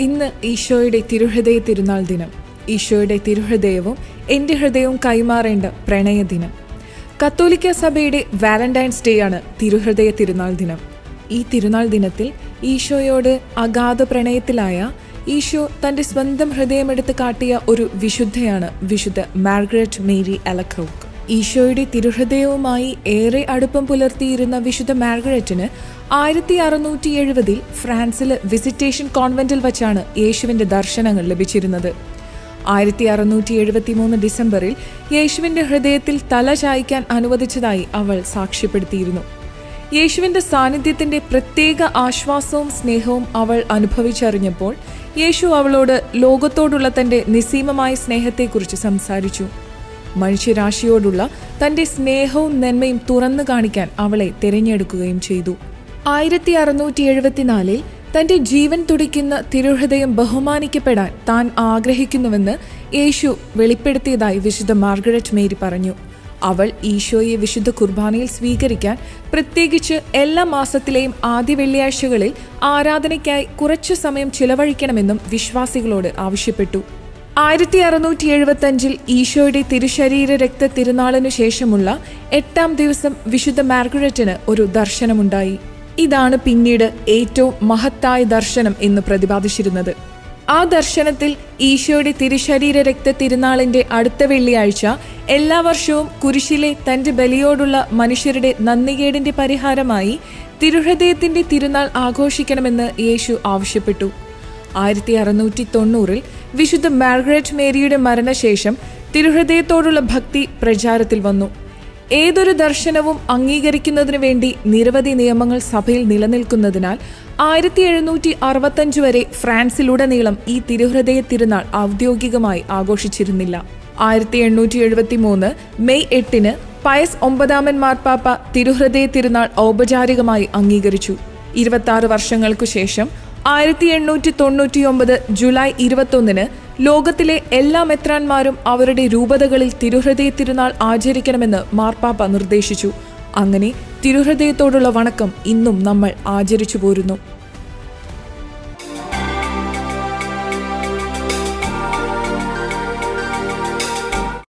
ഇന്ന് ഈശോയുടെ തിരുഹൃദയ തിരുനാൾ ദിനം. ഈശോയുടെ തിരുഹൃദയവും എൻ്റെ ഹൃദയവും കൈമാറേണ്ട പ്രണയ ദിനം. കത്തോലിക്ക സഭയുടെ വാലന്റൈൻസ് ഡേ ആണ് തിരുഹൃദയ തിരുനാൾ ദിനം. ഈ തിരുനാൾ ദിനത്തിൽ ഈശോയോട് അഗാധ പ്രണയത്തിലായ ഈശോ തൻ്റെ സ്വന്തം ഹൃദയമെടുത്ത് കാട്ടിയ ഒരു വിശുദ്ധയാണ് വിശുദ്ധ മാർഗരറ്റ് മേരി അലക്കൗക്ക്. ഈശോയുടെ തിരുഹൃദയവുമായി ഏറെ അടുപ്പം പുലർത്തിയിരുന്ന വിശുദ്ധ മാർഗരറ്റിന് 1670 ഫ്രാൻസിൽ വിസിറ്റേഷൻ കോൺവെന്റിൽ വച്ചാണ് യേശുവിൻ്റെ ദർശനങ്ങൾ ലഭിച്ചിരുന്നത്. 1673 ഡിസംബറിൽ യേശുവിൻ്റെ ഹൃദയത്തിൽ തല ചായ്ക്കാൻ അനുവദിച്ചതായി അവൾ സാക്ഷ്യപ്പെടുത്തിയിരുന്നു. യേശുവിൻ്റെ സാന്നിധ്യത്തിൻ്റെ പ്രത്യേക ആശ്വാസവും സ്നേഹവും അവൾ അനുഭവിച്ചറിഞ്ഞപ്പോൾ യേശു അവളോട് ലോകത്തോടുള്ള തൻ്റെ നിസ്സീമമായ സ്നേഹത്തെക്കുറിച്ച് സംസാരിച്ചു. മനുഷ്യരാശിയോടുള്ള തൻ്റെ സ്നേഹവും നന്മയും തുറന്നു കാണിക്കാൻ അവളെ തിരഞ്ഞെടുക്കുകയും ചെയ്തു. 1674 തൻ്റെ ജീവൻ തുടിക്കുന്ന തിരുഹൃദയം ബഹുമാനിക്കപ്പെടാൻ താൻ ആഗ്രഹിക്കുന്നുവെന്ന് യേശു വെളിപ്പെടുത്തിയതായി വിശുദ്ധ മാർഗരറ്റ് മേരി പറഞ്ഞു. അവൾ ഈശോയെ വിശുദ്ധ കുർബാനയിൽ സ്വീകരിക്കാൻ പ്രത്യേകിച്ച് എല്ലാ മാസത്തിലെയും ആദ്യ വെള്ളിയാഴ്ചകളിൽ ആരാധനയ്ക്കായി കുറച്ചു സമയം ചിലവഴിക്കണമെന്നും വിശ്വാസികളോട് ആവശ്യപ്പെട്ടു. 1675 ഈശോയുടെ തിരുശരീര രക്ത തിരുനാളിനു ശേഷമുള്ള 8ാം ദിവസം വിശുദ്ധ മാർഗരറ്റിന് ഒരു ദർശനമുണ്ടായി. ഇതാണ് പിന്നീട് ഏറ്റവും മഹത്തായ ദർശനം എന്ന് പ്രതിപാദിച്ചിരുന്നത്. ആ ദർശനത്തിൽ ഈശോയുടെ തിരുശരീര രക്ത തിരുനാളിന്റെ അടുത്ത വെള്ളിയാഴ്ച എല്ലാ വർഷവും കുരിശിലെ തന്റെ ബലിയോടുള്ള മനുഷ്യരുടെ നന്ദികേടിന്റെ പരിഹാരമായി തിരുഹൃദയത്തിന്റെ തിരുനാൾ ആഘോഷിക്കണമെന്ന് യേശു ആവശ്യപ്പെട്ടു. 1690 വിശുദ്ധ മാർഗരറ്റ് മേരിയുടെ മരണശേഷം തിരുഹൃദയത്തോടുള്ള ഭക്തി പ്രചാരത്തിൽ വന്നു. ഏതൊരു ദർശനവും അംഗീകരിക്കുന്നതിനു വേണ്ടി നിരവധി നിയമങ്ങൾ സഭയിൽ നിലനിൽക്കുന്നതിനാൽ 1765 വരെ ഫ്രാൻസിലുടനീളം ഈ തിരുഹൃദയ തിരുനാൾ ഔദ്യോഗികമായി ആഘോഷിച്ചിരുന്നില്ല. 1873 മെയ് 8 പയസ് 9 മാർപ്പാപ്പ തിരുഹൃദയ തിരുനാൾ ഔപചാരികമായി അംഗീകരിച്ചു. 26 വർഷങ്ങൾക്കു ശേഷം 1899 ജൂലൈ 21 ലോകത്തിലെ എല്ലാ മെത്രാന്മാരും അവരുടെ രൂപതകളിൽ തിരുഹൃദയ തിരുനാൾ ആചരിക്കണമെന്ന് മാർപ്പാപ്പ നിർദ്ദേശിച്ചു. അങ്ങനെ തിരുഹൃദയത്തോടുള്ള വണക്കം ഇന്നും നമ്മൾ ആചരിച്ചു പോരുന്നു.